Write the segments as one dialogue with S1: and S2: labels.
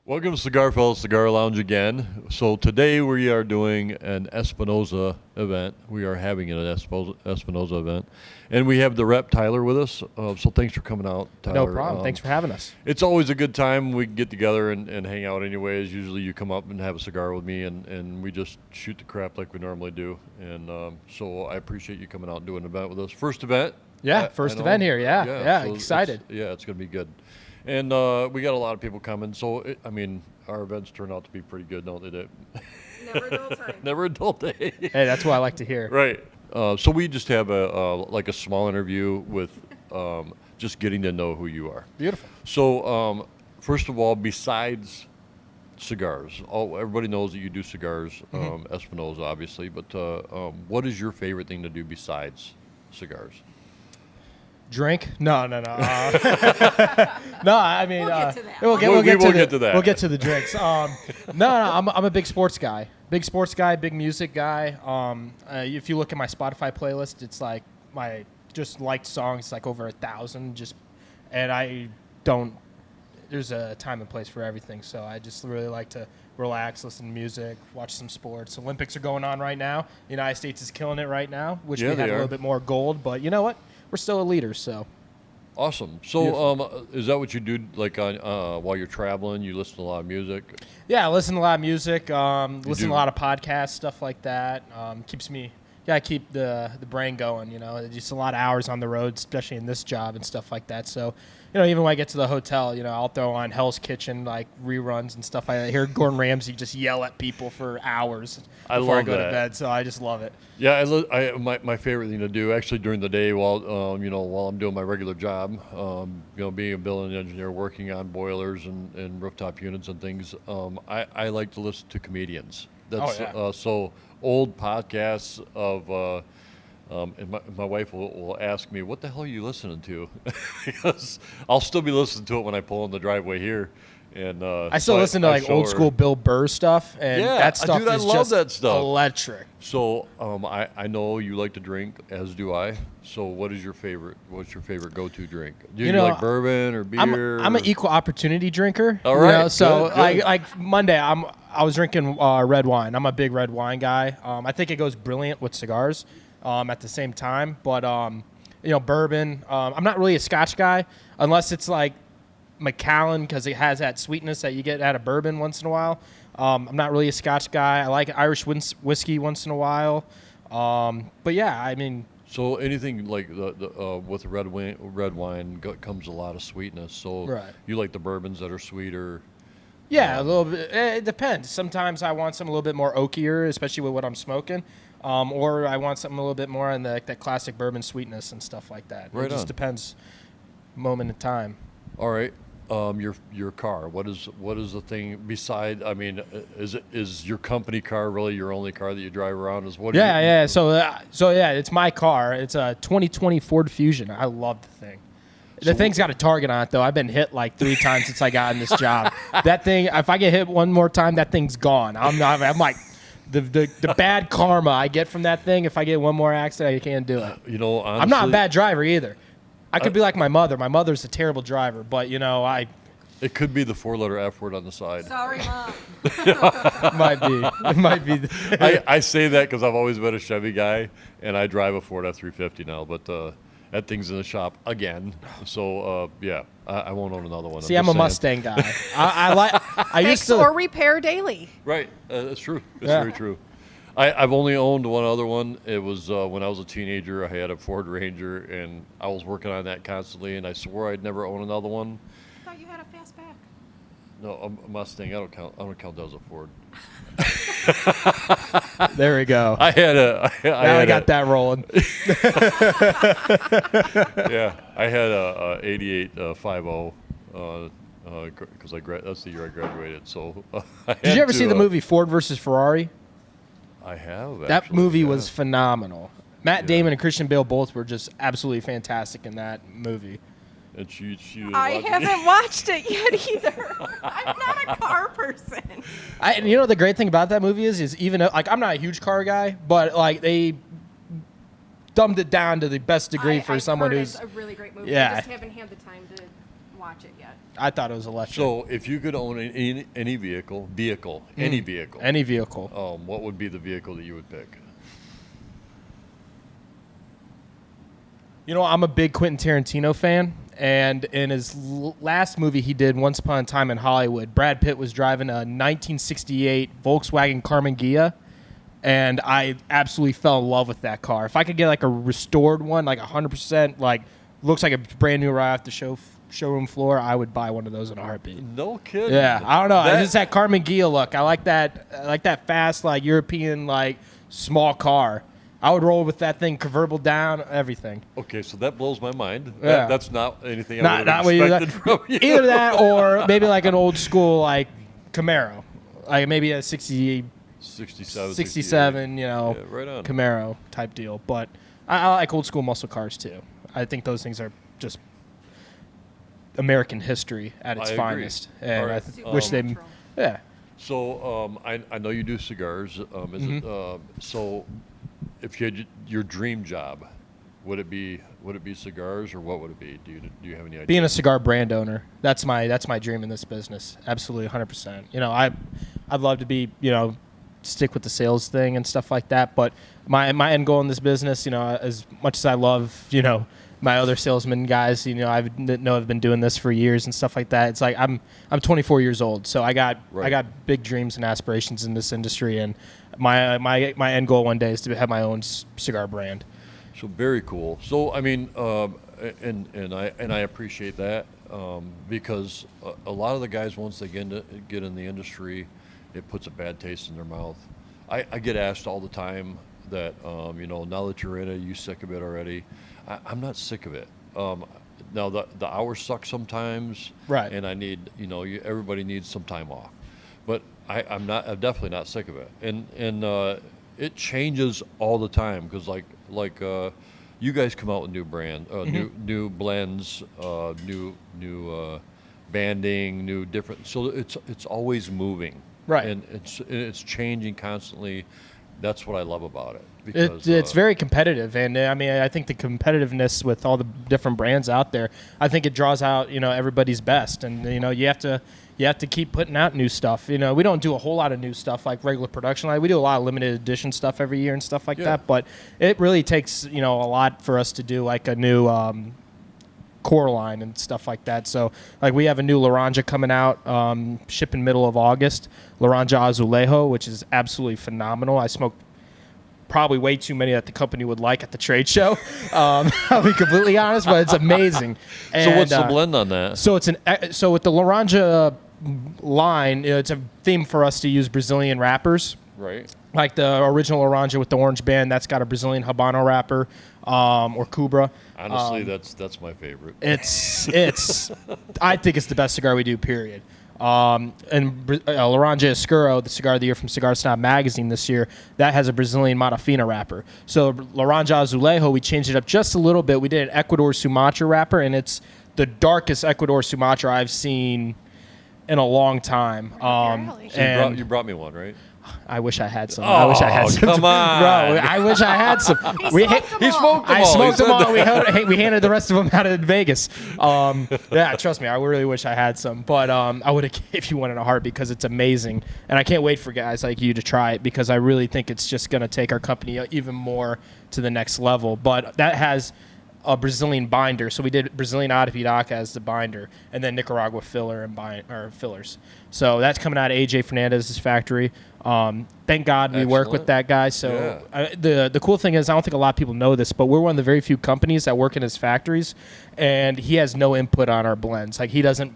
S1: Welcome to Cigar Fellas Cigar Lounge again. So today we are doing an Espinosa event. We are having an Espinosa event. And we have the rep Tyler with us. So thanks for coming out, Tyler.
S2: No problem. Thanks for having us.
S1: It's always a good time. We can get together and hang out anyways. Usually you come up and have a cigar with me and we just shoot the crap like we normally do. And so I appreciate you coming out and doing an event with us. First event.
S2: Yeah, first event here. Yeah,
S1: so
S2: excited.
S1: It's going to be good. And we got a lot of people coming, so our events turn out to be pretty good, don't they? Dave?
S3: Never a dull time.
S1: Never a dull day.
S2: Hey, that's what I like to hear.
S1: Right. So we just have a small interview with just getting to know who you are.
S2: Beautiful.
S1: So first of all, besides cigars, everybody knows that you do cigars, Espinosa obviously, but what is your favorite thing to do besides cigars?
S2: Drink? No. No, I mean,
S3: We'll get to that.
S2: We'll
S1: We
S2: get
S1: will
S2: to
S1: get to that.
S2: We'll get to the drinks. No, I'm a big sports guy. Big music guy. If you look at my Spotify playlist, it's like my just liked songs like over 1,000. And I don't. There's a time and place for everything. So I just really like to relax, listen to music, watch some sports. Olympics are going on right now. The United States is killing it right now. Wish we had a little bit more gold, but you know what? We're still a leader, so.
S1: Awesome. So is that what you do, like while you're traveling? You listen to a lot of music?
S2: Yeah, I listen to a lot of music, listen to a lot of podcasts, stuff like that. Keeps me, keep the brain going, Just a lot of hours on the road, especially in this job and stuff like that. So, even when I get to the hotel, I'll throw on Hell's Kitchen, like reruns and stuff. I hear Gordon Ramsay just yell at people for hours before I go to bed, so I just love it.
S1: Yeah, my favorite thing to do actually during the day while I'm doing my regular job, being a building engineer, working on boilers and rooftop units and things. I like to listen to comedians. That's so old podcasts of. And my wife will ask me, "What the hell are you listening to?" Because I'll still be listening to it when I pull in the driveway here. And
S2: I still listen to like old school Bill Burr stuff, and that stuff
S1: dude, I
S2: is
S1: love
S2: just
S1: that stuff.
S2: Electric.
S1: So I know you like to drink, as do I. So what's your favorite go-to drink? Do you like bourbon or beer?
S2: I'm an equal opportunity drinker.
S1: All right.
S2: So
S1: good.
S2: like Monday, I was drinking red wine. I'm a big red wine guy. I think it goes brilliant with cigars. At the same time, but bourbon. I'm not really a Scotch guy unless it's like Macallan because it has that sweetness that you get out of bourbon once in a while. I'm not really a Scotch guy. I like Irish whiskey once in a while. But yeah, I mean.
S1: So anything like with red wine comes a lot of sweetness. So you like the bourbons that are sweeter.
S2: Yeah, a little bit. It depends. Sometimes I want something a little bit more oakier, especially with what I'm smoking. Or I want something a little bit more on that classic bourbon sweetness and stuff like that.
S1: Right.
S2: It just depends moment in time.
S1: All right. Your car. What is the thing beside? I mean, is your company car really your only car that you drive around?
S2: Yeah. So it's my car. It's a 2020 Ford Fusion. I love the thing. The thing's got a target on it, though. I've been hit like 3 times since I got in this job. That thing, if I get hit one more time, that thing's gone. I'm like. The bad karma I get from that thing, if I get one more accident, I can't do it.
S1: Honestly,
S2: I'm not a bad driver either. I could be like my mother. My mother's a terrible driver, but
S1: It could be the 4-letter F word on the side.
S3: Sorry, Mom.
S2: It might be.
S1: I say that because I've always been a Chevy guy, and I drive a Ford F-350 now, but that thing's in the shop again. So, I won't own another one.
S2: See, I'm a Mustang guy. I used to
S3: repair daily.
S1: Right. That's true. It's very true. I've only owned one other one. It was when I was a teenager. I had a Ford Ranger, and I was working on that constantly, and I swore I'd never own another one.
S3: I thought you had a fastback.
S1: No, a Mustang. I don't count that as a Ford.
S2: There we go.
S1: I got
S2: that rolling.
S1: Yeah, I had a 88 50 because that's the year I graduated. So
S2: did you ever see the movie Ford versus Ferrari?
S1: I have.
S2: That movie was phenomenal. Matt Damon and Christian Bale both were just absolutely fantastic in that movie.
S1: And
S3: I haven't watched it yet either. I'm not a car person.
S2: The great thing about that movie is even like I'm not a huge car guy, but like they dumbed it down to the best degree for someone who's
S3: it's a really great movie.
S2: Yeah.
S3: I just haven't had the time to watch it yet.
S2: I thought it was electric.
S1: So if you could own any vehicle, any vehicle,
S2: Any vehicle.
S1: what would be the vehicle that you would pick?
S2: You know, I'm a big Quentin Tarantino fan, and in his last movie he did, Once Upon a Time in Hollywood, Brad Pitt was driving a 1968 Volkswagen Carmen Ghia, and I absolutely fell in love with that car. If I could get like a restored one, like 100%, like looks like a brand new right off the showroom floor, I would buy one of those in a heartbeat.
S1: No kidding.
S2: Yeah, I don't know. It's just that Carmen Ghia look. I like that fast, like European, like small car. I would roll with that thing, convertible down, everything.
S1: Okay, so that blows my mind.
S2: Yeah.
S1: That's not anything I would
S2: Not
S1: have
S2: what you
S1: expected from you.
S2: Either that or maybe like an old school like Camaro, like maybe a 67, you know,
S1: Yeah, right on.
S2: Camaro type deal. But I like old school muscle cars too. I think those things are just American history at its
S1: I agree.
S2: finest, and
S1: All right.
S2: wish they, yeah.
S1: So I know you do cigars. So if you had your dream job, would it be cigars, or what would it be? Do you have any idea?
S2: Being a cigar brand owner, that's my dream in this business. Absolutely, 100%. You know, I'd love to be, you know, stick with the sales thing and stuff like that. But my end goal in this business, you know, as much as I love, you know, my other salesman guys, you know, I've been doing this for years and stuff like that. It's like I'm 24 years old, so I got big dreams and aspirations in this industry, and my end goal one day is to have my own cigar brand.
S1: So very cool. So I mean, and I appreciate that because a lot of the guys, once they get in the industry, it puts a bad taste in their mouth. I get asked all the time that you know, now that you're in it, are you sick of it already? I'm not sick of it. Now the hours suck sometimes,
S2: Right?
S1: And I need, you know, everybody needs some time off, but I'm definitely not sick of it. And it changes all the time because like you guys come out with new new blends, new banding, new different. So it's always moving,
S2: Right.
S1: And it's changing constantly. That's what I love about it. Because
S2: It's very competitive, and I mean, I think the competitiveness with all the different brands out there, I think it draws out, you know, everybody's best, and you know, you have to keep putting out new stuff. You know, we don't do a whole lot of new stuff like regular production. Like we do a lot of limited edition stuff every year and stuff like that, but it really takes, you know, a lot for us to do like a new core line and stuff like that. So like we have a new Laranja coming out, shipping middle of August, Laranja Azulejo, which is absolutely phenomenal. I smoked probably way too many that the company would like at the trade show. I'll be completely honest, but it's amazing. And,
S1: so what's the blend on that?
S2: So so with the Laranja line, it's a theme for us to use Brazilian wrappers.
S1: Right.
S2: Like the original Laranja with the orange band, that's got a Brazilian Habano wrapper, or Cubra.
S1: Honestly, that's my favorite.
S2: It's I think it's the best cigar we do, period. And Laranja Escuro, the cigar of the year from Cigar Snob magazine this year, that has a Brazilian Matafina wrapper. So Laranja Azulejo, we changed it up just a little bit. We did an Ecuador Sumatra wrapper, and it's the darkest Ecuador Sumatra I've seen in a long time.
S3: Really?
S1: So you brought me one, right?
S2: I wish I had some.
S1: Oh,
S2: I wish I had some.
S1: come on.
S2: Bro, I wish I had some.
S1: He smoked them
S2: I
S1: all.
S2: smoked
S1: He
S2: them
S1: said
S2: all.
S1: that.
S2: We handed the rest of them out in Vegas. Yeah, trust me, I really wish I had some. But I would have gave you one in a heart because it's amazing. And I can't wait for guys like you to try it because I really think it's just going to take our company even more to the next level. But that has a Brazilian binder. So we did Brazilian Arapiraca as the binder, and then Nicaragua filler and fillers. So that's coming out of AJ Fernandez's factory. Thank God we work with that guy. So the cool thing is, I don't think a lot of people know this, but we're one of the very few companies that work in his factories, and he has no input on our blends. Like he doesn't.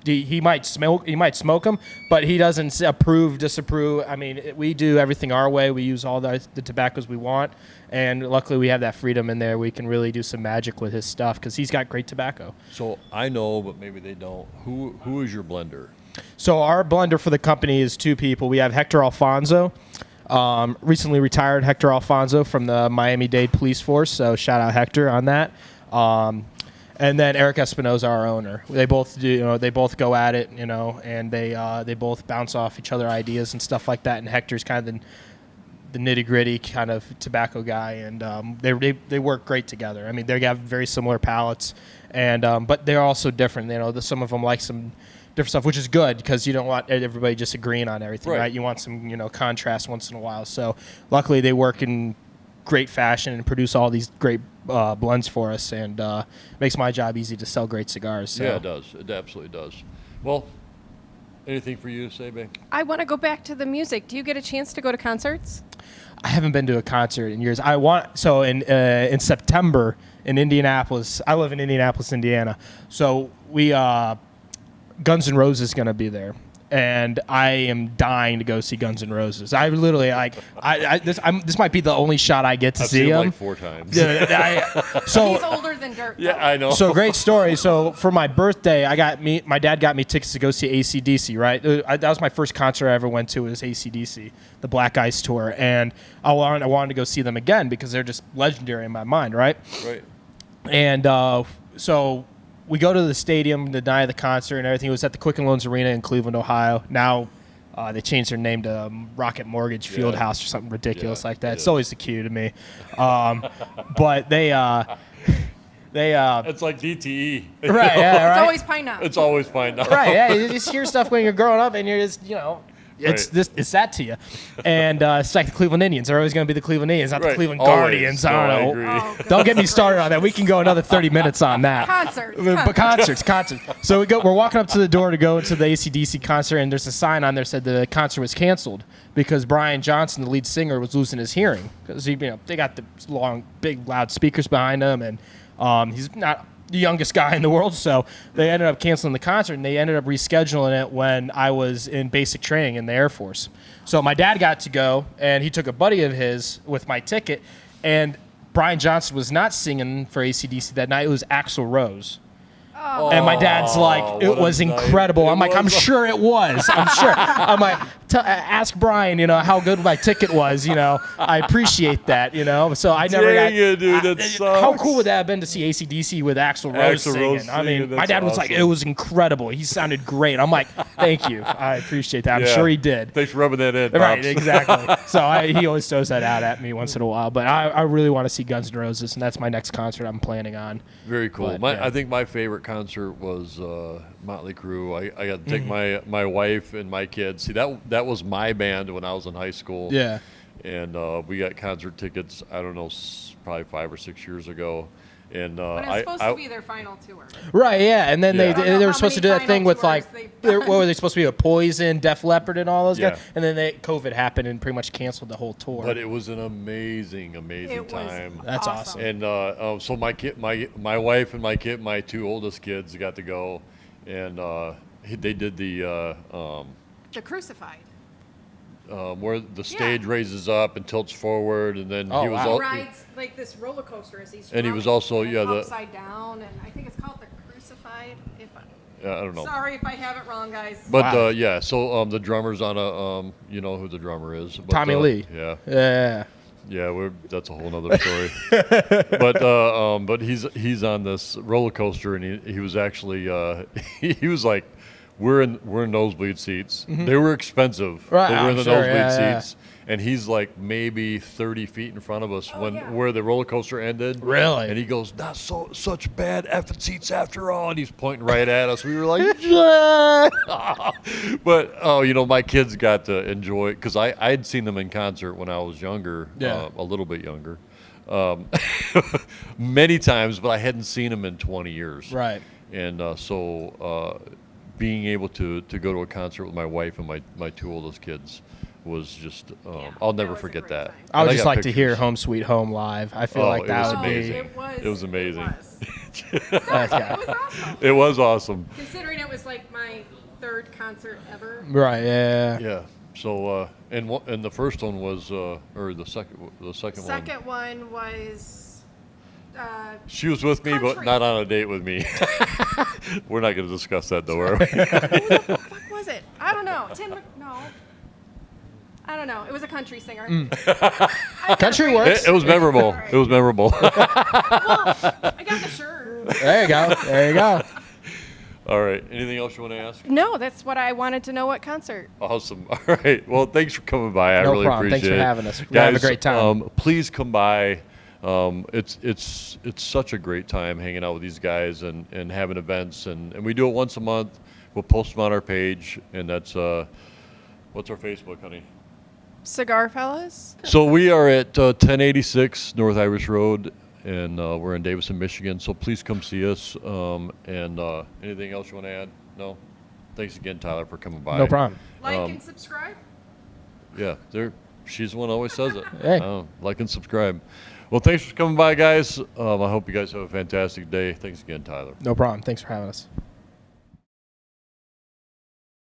S2: He might smoke them, but he doesn't approve, disapprove. I mean, we do everything our way. We use all the tobaccos we want, and luckily we have that freedom in there. We can really do some magic with his stuff because he's got great tobacco.
S1: So I know, but maybe they don't. Who is your blender?
S2: So our blender for the company is two people. We have Hector Alfonso, recently retired Hector Alfonso from the Miami-Dade Police Force. So shout out Hector on that. And then Eric Espinosa, our owner. They both do. You know, they both go at it. You know, and they both bounce off each other ideas and stuff like that. And Hector's kind of the nitty gritty kind of tobacco guy, and they work great together. I mean, they have very similar palates, and but they're also different. You know, some of them like some different stuff, which is good because you don't want everybody just agreeing on everything, right? You want some, you know, contrast once in a while. So luckily they work in great fashion and produce all these great blends for us, and makes my job easy to sell great cigars. So.
S1: Yeah, it does. It absolutely does. Well, anything for you, Sebe?
S3: I want to go back to the music. Do you get a chance to go to concerts?
S2: I haven't been to a concert in years. In September in Indianapolis. I live in Indianapolis, Indiana. So we Guns N' Roses is going to be there. And I am dying to go see Guns N' Roses. I literally this might be the only shot I get to
S1: I've
S2: see
S1: seen
S2: them.
S1: like 4 times.
S2: So
S3: He's older than dirt.
S1: Yeah, I know.
S2: So great story. So for my birthday, my dad got me tickets to go see AC/DC, right? That was my first concert I ever went to, was AC/DC, the Black Ice tour. And I wanted to go see them again because they're just legendary in my mind, right?
S1: Right.
S2: And so we go to the stadium the night of the concert and everything. It was at the Quicken Loans Arena in Cleveland, Ohio. Now they changed their name to Rocket Mortgage Fieldhouse or something ridiculous like that. It's always the cue to me. But they
S1: It's like DTE.
S2: right, yeah, right.
S3: It's always Pine Knob.
S1: It's always fine now.
S2: Right, yeah. You just hear stuff when you're growing up, and you're just, you know, it's
S1: Right.
S2: it's that to you. And it's like the Cleveland Indians. They're always going to be the Cleveland Indians, not the
S1: Right.
S2: Cleveland
S1: Always.
S2: Guardians.
S1: No,
S2: I
S1: I
S2: don't know.
S1: agree.
S3: Oh, God.
S2: Don't get me started on that. We can go another 30 minutes on that.
S3: Concerts.
S2: But concerts. So we're walking up to the door to go into the AC/DC concert, and there's a sign on there that said the concert was canceled because Brian Johnson, the lead singer, was losing his hearing because they got the long, big, loud speakers behind him, and he's not the youngest guy in the world, so they ended up canceling the concert, and they ended up rescheduling it when I was in basic training in the Air Force. So my dad got to go, and he took a buddy of his with my ticket, and Brian Johnson was not singing for AC/DC that night. It was Axl Rose. And my dad's like, it
S1: what a
S2: was
S1: night.
S2: incredible.
S1: It
S2: I'm like, I'm
S1: was.
S2: sure it was. I'm sure. I'm like, ask Brian, you know, how good my ticket was. You know, I appreciate that, you know. So I never got.
S1: Dang it, dude, that
S2: How
S1: sucks.
S2: cool would that have been to see AC/DC with Axl Rose
S1: Axl
S2: singing?
S1: Rose
S2: I mean,
S1: singing,
S2: my
S1: that's
S2: dad was like,
S1: awesome.
S2: it was incredible. He sounded great. I'm like, thank you. I appreciate that. I'm
S1: Yeah.
S2: sure he did.
S1: Thanks for rubbing that in,
S2: Right,
S1: Pops.
S2: exactly. So he always throws that out at me once in a while. But I really want to see Guns N' Roses, and that's my next concert I'm planning on.
S1: Very cool.
S2: But, yeah.
S1: I think my favorite concert was Motley Crue. I got to take
S2: Mm-hmm.
S1: my wife and my kids. See, that was my band when I was in high school.
S2: Yeah.
S1: And we got concert tickets, I don't know, probably 5 or 6 years ago. And
S3: But it was supposed to be their final tour.
S2: Right, yeah, and then
S1: Yeah. I
S2: they
S1: don't
S3: know
S2: they were
S3: how
S2: supposed to
S3: many
S2: do that thing
S3: final
S2: with
S3: tours
S2: like
S3: they've
S2: what were they supposed to be with Poison, Def Leppard, and all those
S1: Yeah.
S2: guys, and then COVID happened and pretty much canceled the whole tour.
S1: But it was an amazing
S3: It was
S1: time.
S2: That's awesome.
S1: And so my wife and my 2 oldest kids got to go, and they did the
S3: The Crucified.
S1: where the stage raises up and tilts forward, and then
S2: Oh,
S1: he was
S2: wow.
S1: all,
S3: He rides like this roller coaster as he's
S1: And he was
S3: running,
S1: also,
S3: and
S1: yeah, the-
S3: upside down, and I think it's called the Crucified.
S1: I don't know.
S3: Sorry if I have it wrong, guys.
S1: But
S2: Wow.
S1: yeah, so the drummer's on a you know who the drummer is? But,
S2: Tommy Lee.
S1: Yeah,
S2: Yeah.
S1: yeah, that's a whole nother story. but he's on this roller coaster, and he was actually he was like, we're in nosebleed seats. They were expensive.
S2: Mm-hmm. Right,
S1: But we're in
S2: I'm
S1: the
S2: sure,
S1: nosebleed
S2: yeah.
S1: seats. And he's like maybe 30 feet in front of us
S3: yeah.
S1: where the roller coaster ended.
S2: Really?
S1: And he goes, not such bad effing seats after all. And he's pointing right at us. We were like, yeah. But, my kids got to enjoy it because I had seen them in concert when I was younger,
S2: Yeah.
S1: a little bit younger, many times, but I hadn't seen them in 20 years.
S2: Right.
S1: And so being able to go to a concert with my wife and my 2 oldest kids was just, I'll
S3: that
S1: never
S3: was a
S1: forget
S3: great
S1: that.
S3: time.
S2: I would
S1: And
S2: just
S1: got
S2: like to hear
S1: pictures.
S2: "Home Sweet Home" live. I feel
S1: Oh,
S2: like
S1: it
S2: that
S1: was
S2: would
S1: amazing.
S3: It was
S1: amazing.
S2: That's
S3: It was awesome.
S1: It was awesome.
S3: Considering it was like my 3rd concert ever.
S2: be right. Yeah.
S1: Yeah. So and the first one was or the second one.
S3: Second one was
S1: She was with me, but
S3: Country.
S1: not on a date with me. We're not going to discuss that, though, are we?
S3: fuck was it? I don't know. No. I don't know. It was a country singer.
S2: Country works.
S1: It was memorable. It was memorable.
S3: Well, I got the shirt.
S2: There you go. There you go.
S1: All right. Anything else you want to ask?
S3: No, that's what I wanted to know. What concert?
S1: Awesome. All right. Well, thanks for coming by. I
S2: No
S1: really
S2: problem.
S1: appreciate
S2: Thanks for
S1: it.
S2: having us. We're having a great time.
S1: Please come by. It's such a great time hanging out with these guys and having events, and we do it once a month. We'll post them on our page, and that's what's our Facebook, honey?
S3: Cigar Fellas?
S1: So we are at 1086 North Irish Road, and we're in Davison, Michigan. So please come see us. And anything else you want to add? No? Thanks again, Tyler, for coming by.
S2: No problem.
S3: Like and subscribe?
S1: Yeah, she's the one who always says it.
S2: Hey.
S1: Like and subscribe. Well, thanks for coming by, guys. I hope you guys have a fantastic day. Thanks again, Tyler.
S2: No problem. Thanks for having us.